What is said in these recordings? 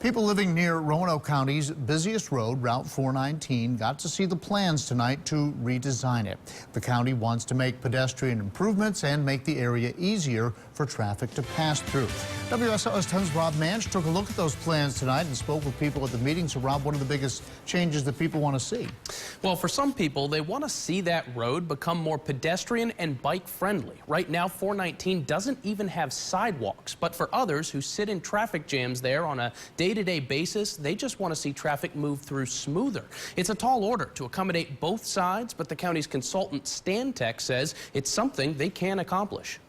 People living near Roanoke County's busiest road, Route 419, got to see the plans tonight to redesign it. The county wants to make pedestrian improvements and make the area easier for traffic to pass through. WSLS 10's Rob Manch took a look at those plans tonight and spoke with people at the meeting. So, Rob, what are the biggest changes that people want to see? Well, for some people, they want to see that road become more pedestrian and bike friendly. Right now, 419 doesn't even have sidewalks, but for others who sit in traffic jams there on a day-to-day basis, they just want to see traffic move through smoother. It's a tall order to accommodate both sides, but the county's consultant Stantec says it's something they can accomplish.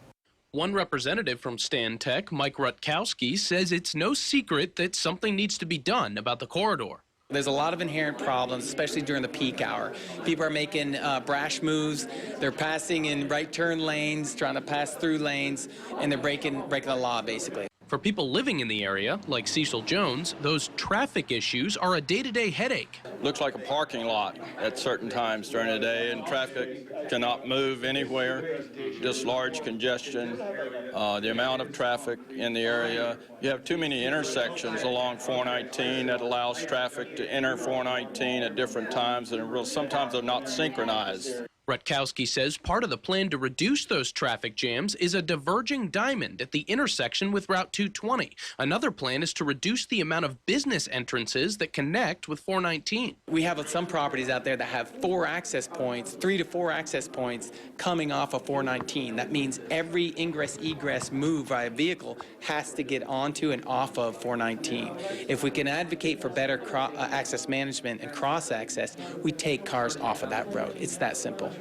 One representative from Stantec, Mike Rutkowski, says it's no secret that something needs to be done about the corridor. There's a lot of inherent problems, especially during the peak hour. People are making brash moves. They're passing in right turn lanes, trying to pass through lanes, and they're breaking the law, basically. For people living in the area, like Cecil Jones, those traffic issues are a day-to-day headache. Looks like a parking lot at certain times during the day, and traffic cannot move anywhere, just large congestion. The amount of traffic in the area. You have too many intersections along 419 that allows traffic to enter 419 at different times, and sometimes they're not synchronized. Rutkowski says part of the plan to reduce those traffic jams is a diverging diamond at the intersection with Route 220. Another plan is to reduce the amount of business entrances that connect with 419. We have some properties out there that have 4 access points, 3 to 4 access points coming off of 419. That means every ingress-egress move via vehicle has to get onto and off of 419. If we can advocate for better access management and cross-access, we take cars off of that road. It's that simple.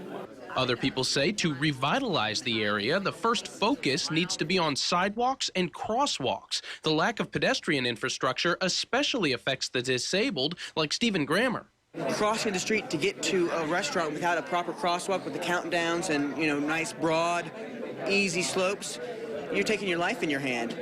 Other people say to revitalize the area, the first focus needs to be on sidewalks and crosswalks. The lack of pedestrian infrastructure especially affects the disabled, like Stephen Grammer. Crossing the street to get to a restaurant without a proper crosswalk with the countdowns and, nice, broad, easy slopes, you're taking your life in your hand.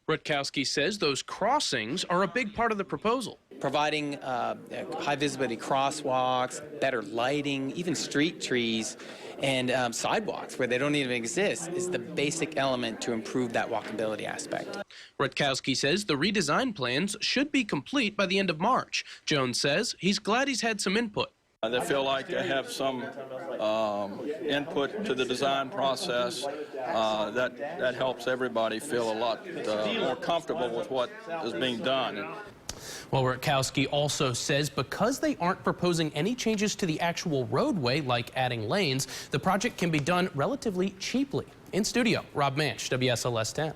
Rutkowski says those crossings are a big part of the proposal. Providing high visibility crosswalks, better lighting, even street trees, and sidewalks where they don't even exist is the basic element to improve that walkability aspect. Rutkowski says the redesign plans should be complete by the end of March. Jones says he's glad he's had some input. They feel like they have some input to the design process that helps everybody feel a lot more comfortable with what is being done. Well, Rutkowski also says because they aren't proposing any changes to the actual roadway, like adding lanes, the project can be done relatively cheaply. In studio, Rob Manch, WSLS 10.